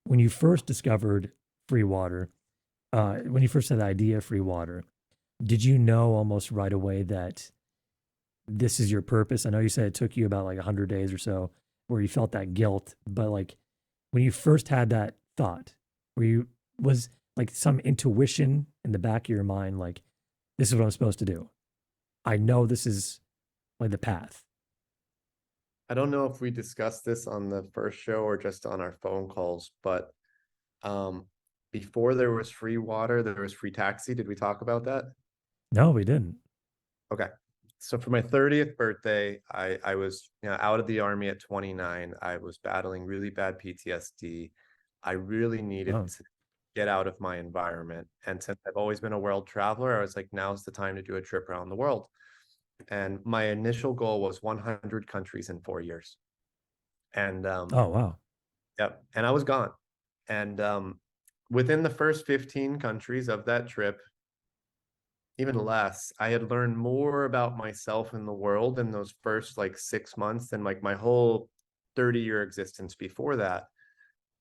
when you first discovered free water, when you first had the idea of free water, did you know almost right away that this is your purpose? I know you said it took you about like 100 days or so where you felt that guilt, but like when you first had that thought, were you was like some intuition in the back of your mind like this is what I'm supposed to do. I know this is like the path. I don't know if we discussed this on the first show or just on our phone calls, but um, before there was free water, there was free taxi. Did we talk about that? No, we didn't. Okay. So for my 30th birthday, I was, out of the army at 29. I was battling really bad PTSD. I really needed Oh, to get out of my environment. And since I've always been a world traveler, I was like, now's the time to do a trip around the world. And my initial goal was 100 countries in 4 years. And oh wow. yep, and I was gone. And within the first 15 countries of that trip, even less, I had learned more about myself and the world in those first like 6 months than like my whole 30-year existence before that.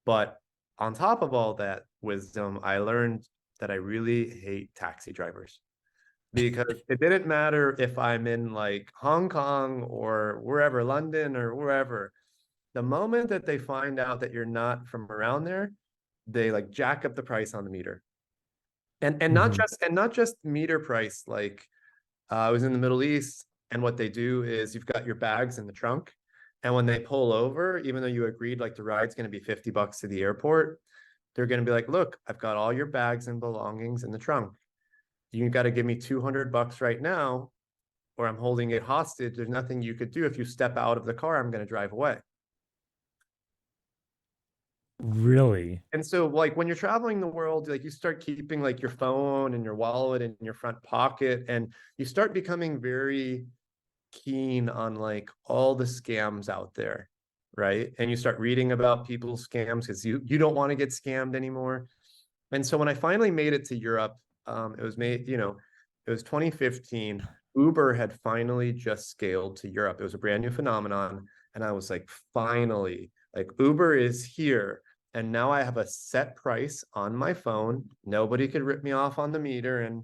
But on top of all that wisdom, I learned that I really hate taxi drivers because it didn't matter if I'm in like Hong Kong or wherever, London or wherever. The moment that they find out that you're not from around there, they like jack up the price on the meter. And not Hmm. just meter price. Like I was in the Middle East, and what they do is you've got your bags in the trunk, and when they pull over, even though you agreed like the ride's going to be $50 to the airport, they're going to be like, "Look, I've got all your bags and belongings in the trunk. You got to give me $200 right now, or I'm holding it hostage. There's nothing you could do. If you step out of the car, I'm going to drive away." Really? And so like when you're traveling the world, like you start keeping like your phone and your wallet in your front pocket, and you start becoming very keen on like all the scams out there, right? And you start reading about people's scams because you don't want to get scammed anymore. And so when I finally made it to Europe, it was made, it was 2015. Uber had finally just scaled to Europe. It was a brand new phenomenon. And I was like, finally, like Uber is here. And now I have a set price on my phone. Nobody could rip me off on the meter. And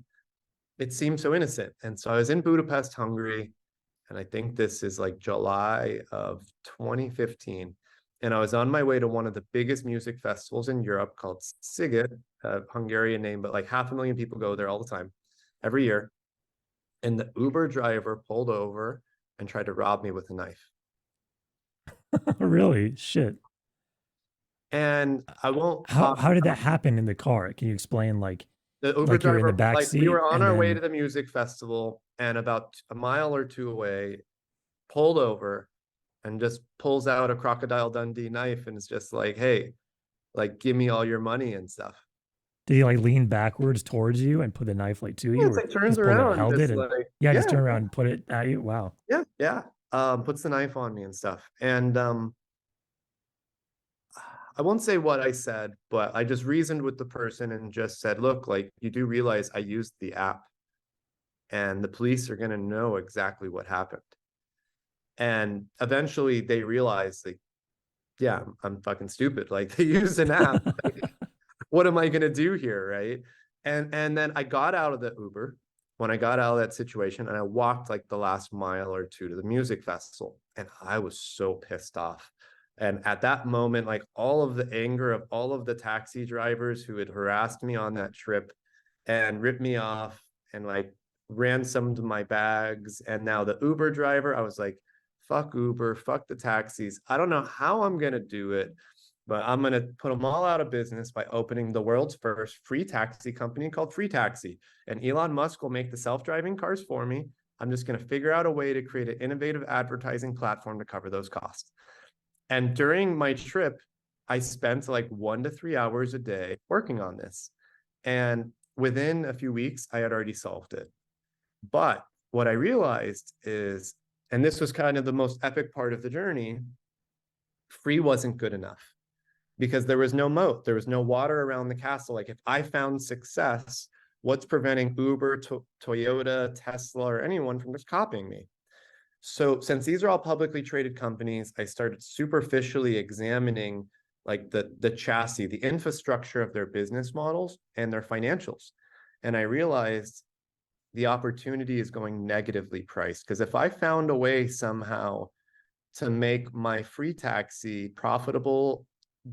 it seemed so innocent. And so I was in Budapest, Hungary, and I think this is like July of 2015. And I was on my way to one of the biggest music festivals in Europe called Sziget, a Hungarian name, but like 500,000 people go there all the time, every year. And the Uber driver pulled over and tried to rob me with a knife. Really? Shit. And I won't How talk how did that about happen in the car? Can you explain the Uber like you're in the driver. back Like we seat were on and our way to then the music festival, and about a mile or two away, pulled over and just pulls out a Crocodile Dundee knife and is just like, hey, like give me all your money and stuff. did he like lean backwards towards you and put the knife like to Yeah, you it's or like turns just pulled it, around, held it just and like, yeah, just yeah, turn around and put it at you? Wow. yeah, yeah. Puts the knife on me and stuff. And I won't say what I said, but I just reasoned with the person and just said, look, like you do realize I used the app, and the police are gonna know exactly what happened. And eventually they realized like, yeah, I'm fucking stupid. Like they use an app. Like, what am I gonna do here, right? And then I got out of the Uber when I got out of that situation, and I walked like the last mile or two to the music festival, and I was so pissed off. And at that moment, like all of the anger of all of the taxi drivers who had harassed me on that trip and ripped me off and like ransomed my bags, and now the Uber driver, I was like, fuck Uber, fuck the taxis. I don't know how I'm gonna do it, but I'm going to put them all out of business by opening the world's first free taxi company called Free Taxi. And Elon Musk will make the self-driving cars for me. I'm just going to figure out a way to create an innovative advertising platform to cover those costs. And during my trip, I spent like 1 to 3 hours a day working on this. And within a few weeks, I had already solved it. But what I realized is, and this was kind of the most epic part of the journey, free wasn't good enough because there was no moat, there was no water around the castle. Like if I found success, what's preventing Uber, Toyota, Tesla, or anyone from just copying me? So since these are all publicly traded companies, I started superficially examining like the chassis, the infrastructure of their business models and their financials. And I realized the opportunity is going negatively priced, because if I found a way somehow to make my free taxi profitable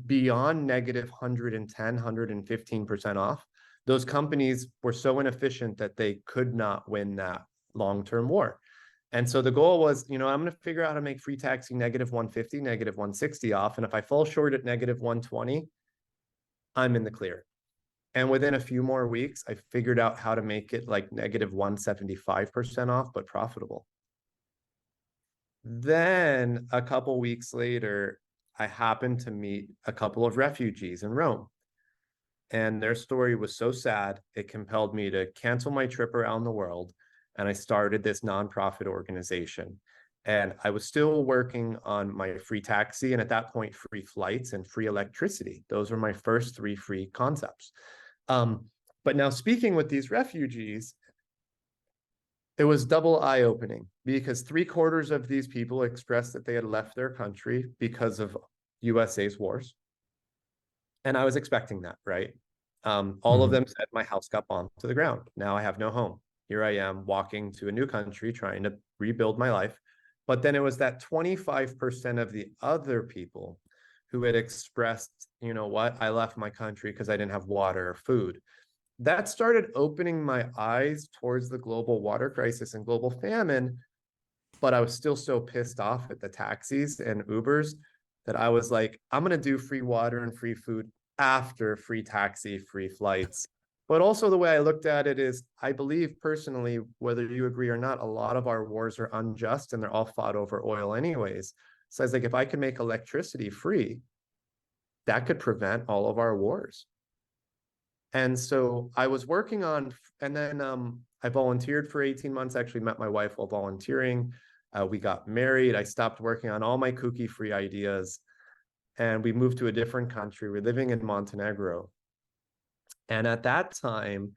beyond negative 110, 115% off, those companies were so inefficient that they could not win that long-term war. And so the goal was, I'm going to figure out how to make free taxi negative 150, negative 160 off. And if I fall short at negative 120, I'm in the clear. And within a few more weeks, I figured out how to make it like negative 175% off, but profitable. Then a couple weeks later, I happened to meet a couple of refugees in Rome. And their story was so sad, it compelled me to cancel my trip around the world. And I started this nonprofit organization. And I was still working on my free taxi, and at that point, free flights and free electricity. Those were my first three free concepts. But now, speaking with these refugees, it was double eye-opening, because 3/4 of these people expressed that they had left their country because of USA's wars. And I was expecting that, right? All of them said, my house got bombed to the ground. Now I have no home. Here I am walking to a new country, trying to rebuild my life. But then it was that 25% of the other people who had expressed, you know what, I left my country because I didn't have water or food. That started opening my eyes towards the global water crisis and global famine. But I was still so pissed off at the taxis and Ubers that I was like, I'm going to do free water and free food after free taxi, free flights. But also, the way I looked at it is, I believe personally, whether you agree or not, a lot of our wars are unjust and they're all fought over oil anyways. So I was like, if I can make electricity free, that could prevent all of our wars. And so I was working on, and then I volunteered for 18 months, actually met my wife while volunteering. We got married. I stopped working on all my cookie-free ideas, and we moved to a different country. We're living in Montenegro. And at that time,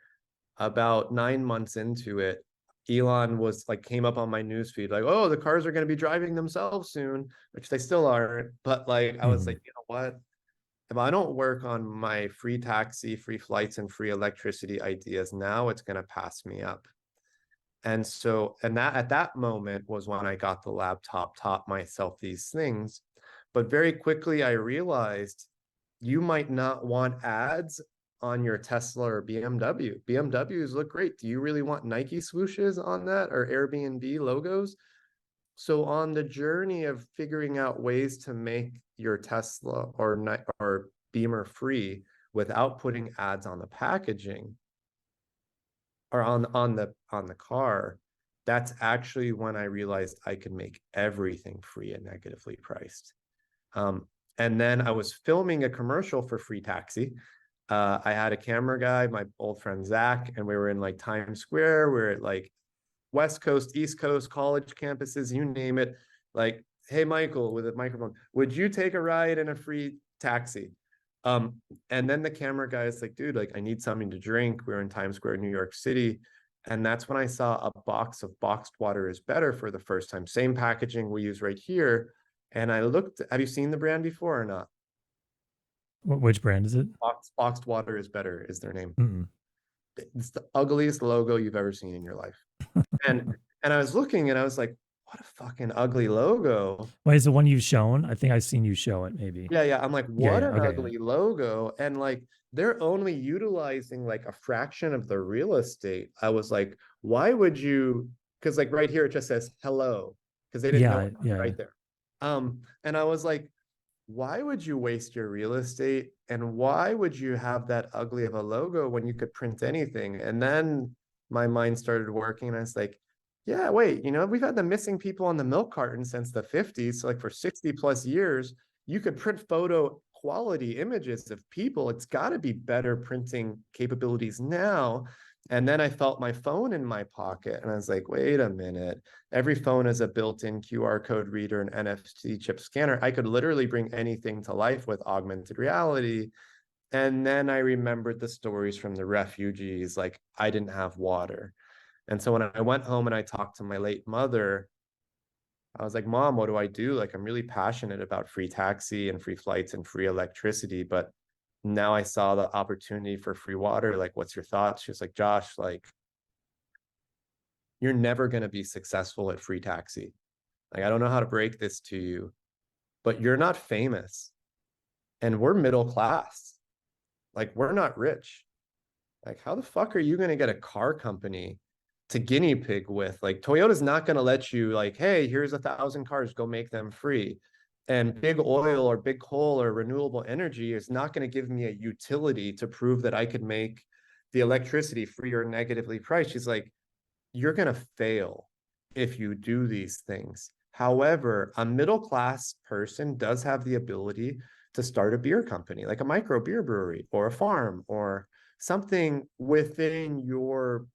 about 9 months into it, Elon was like, came up on my newsfeed, like, oh, the cars are going to be driving themselves soon, which they still aren't. But like, I was like, you know what? If I don't work on my free taxi, free flights, and free electricity ideas now, it's going to pass me up. And so, and that at that moment was when I got the laptop, taught myself these things. But very quickly, I realized you might not want ads on your Tesla or BMW. BMWs look great. Do you really want Nike swooshes on that, or Airbnb logos? So on the journey of figuring out ways to make your Tesla or Beamer free without putting ads on the packaging or on the car, that's actually when I realized I could make everything free and negatively priced. And then I was filming a commercial for Free Taxi. I had a camera guy, my old friend Zach, and we were in like Times Square. We we're at like West Coast, East Coast, college campuses, you name it. Like, hey, Michael, with a microphone, would you take a ride in a free taxi? And then the camera guy is like, dude, like, I need something to drink. We were in Times Square, New York City. And that's when I saw a box of boxed water is better for the first time. Same packaging we use right here. And I looked, have you seen the brand before or not? Which brand is it? Boxed water is better is their name. Mm-mm. It's the ugliest logo you've ever seen in your life. And I was looking and I was like, what a fucking ugly logo. Wait, is the one you've shown? I think I've seen you show it, maybe. Yeah. I'm like, Yeah, what yeah. an Okay, yeah. ugly logo. And like, they're only utilizing like a fraction of the real estate. I was like, why would you? Because like right here, it just says hello, because they didn't know Yeah, it yeah, yeah. right there. And I was like, why would you waste your real estate? And why would you have that ugly of a logo when you could print anything? And then my mind started working and I was like, yeah, wait, we've had the missing people on the milk carton since the 50s. So like for 60 plus years, you could print photo quality images of people. It's got to be better printing capabilities now. And then I felt my phone in my pocket and I was like, wait a minute. Every phone has a built-in QR code reader and NFC chip scanner. I could literally bring anything to life with augmented reality. And then I remembered the stories from the refugees, like I didn't have water. And so when I went home and I talked to my late mother, I was like, Mom, what do I do? Like, I'm really passionate about free taxi and free flights and free electricity, but now I saw the opportunity for free water. Like, what's your thoughts? She was like, Josh, like, you're never going to be successful at free taxi. Like, I don't know how to break this to you, but you're not famous and we're middle class. Like, we're not rich. Like, how the fuck are you going to get a car company to guinea pig with? Like, Toyota's not going to let you, like, hey, here's 1,000 cars, go make them free. And big oil or big coal or renewable energy is not going to give me a utility to prove that I could make the electricity free or negatively priced. She's like, you're going to fail if you do these things. However, a middle class person does have the ability to start a beer company, like a micro beer brewery or a farm or something within your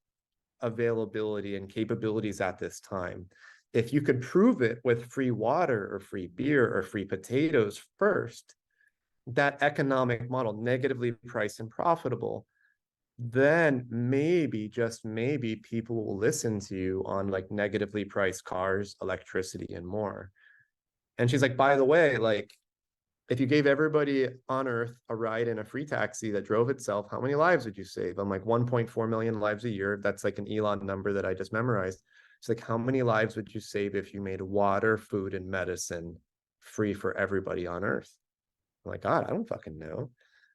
availability and capabilities at this time. If you could prove it with free water or free beer or free potatoes first, that economic model, negatively priced and profitable, then maybe, just maybe, people will listen to you on like negatively priced cars, electricity, and more. And she's like, by the way, like, if you gave everybody on Earth a ride in a free taxi that drove itself, how many lives would you save? I'm like, 1.4 million lives a year. That's like an Elon number that I just memorized. It's like, how many lives would you save if you made water, food, and medicine free for everybody on Earth? I'm like, God, I don't fucking know.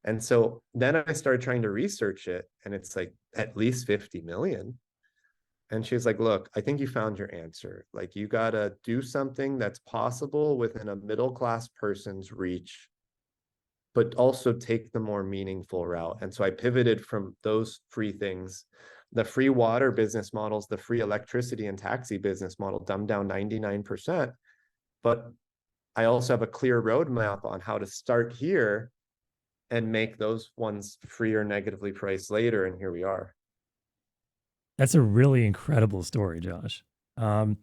And so then I started trying to research it, and it's like at least 50 million. And she was like, look, I think you found your answer. Like, you got to do something that's possible within a middle class person's reach, but also take the more meaningful route. And so I pivoted from those free things, the free water business models, the free electricity and taxi business model, dumbed down 99%. But I also have a clear roadmap on how to start here and make those ones free or negatively priced later. And here we are. That's a really incredible story, Josh. Um,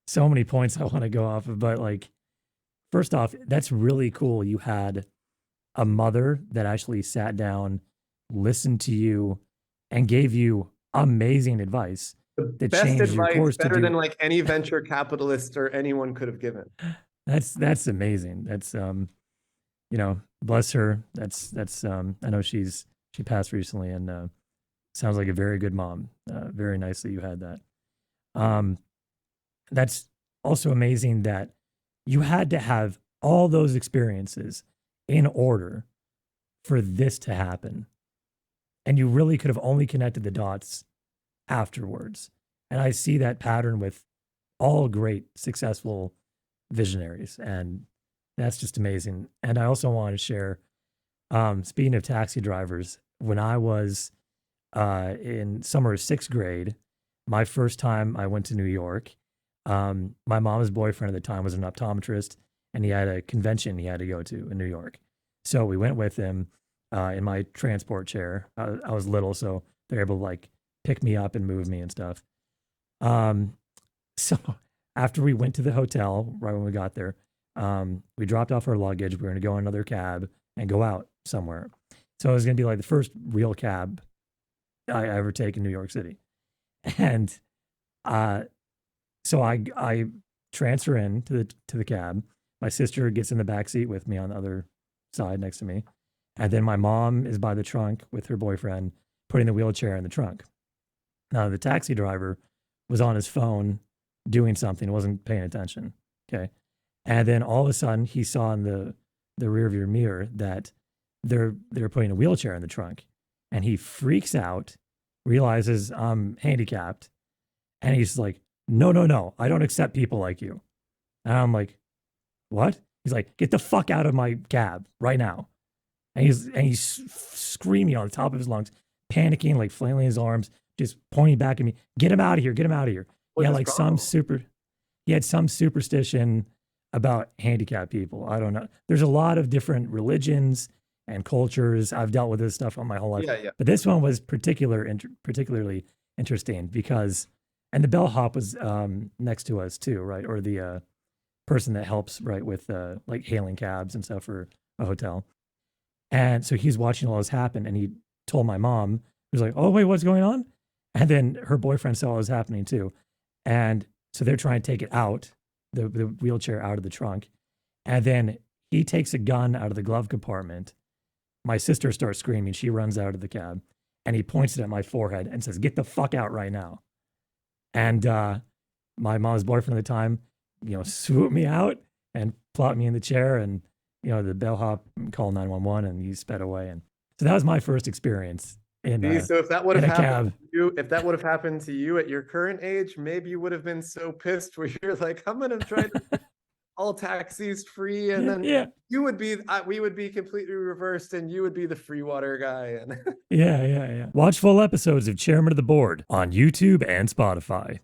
so many points I want to go off of, but like, first off, that's really cool. You had a mother that actually sat down, listened to you, and gave you amazing advice The that best changed your advice, course to better than do. like any venture capitalist or anyone could have given. That's amazing. That's you know, bless her. That's I know she passed recently, and sounds like a very good mom. Very nice that you had that. Um, that's also amazing that you had to have all those experiences in order for this to happen. And you really could have only connected the dots afterwards. And I see that pattern with all great, successful visionaries. And that's just amazing. And I also want to share, speaking of taxi drivers, when I was in summer of sixth grade, my first time I went to New York, my mom's boyfriend at the time was an optometrist, and he had a convention he had to go to in New York. So we went with him in my transport chair. I was little, so they're able to like pick me up and move me and stuff. Um, so after we went to the hotel, right when we got there, we dropped off our luggage. We were going to go in another cab and go out somewhere. So it was going to be like the first real cab I ever take in New York City. And uh, so I transfer in to the cab. My sister gets in the back seat with me on the other side next to me. And then my mom is by the trunk with her boyfriend, putting the wheelchair in the trunk. Now the taxi driver was on his phone doing something, wasn't paying attention. Okay. And then all of a sudden he saw in the rear view mirror that they're putting a wheelchair in the trunk. And he freaks out, realizes I'm handicapped, and he's like, no, no, no, I don't accept people like you. And I'm like, what? He's like, get the fuck out of my cab right now. And he's screaming on the top of his lungs, panicking, like flailing his arms, just pointing back at me. Get him out of here! Get him out of here! He What's had his like some problem? super, he had some superstition about handicapped people. I don't know. There's a lot of different religions and cultures. I've dealt with this stuff all my whole life, Yeah, yeah. but this one was particularly interesting because, and the bellhop was next to us too, right? Or the person that helps, right, with like hailing cabs and stuff for a hotel. And so he's watching all this happen, and he told my mom, he was like, "Oh wait, what's going on?" And then her boyfriend saw what was happening too, and so they're trying to take it out. the wheelchair out of the trunk. And then he takes a gun out of the glove compartment. My sister starts screaming. She runs out of the cab and he points it at my forehead and says, "Get the fuck out right now." And my mom's boyfriend at the time, swooped me out and plopped me in the chair, and the bellhop called 911 and he sped away. And so that was my first experience in So if that would have a happened cab. to you, if that would have happened to you at your current age, maybe you would have been so pissed where you're like, I'm gonna try to get all taxis free, and then Yeah. you would be, we would be completely reversed, and you would be the FreeWater guy. And Yeah. Watch full episodes of Chairman of the Board on YouTube and Spotify.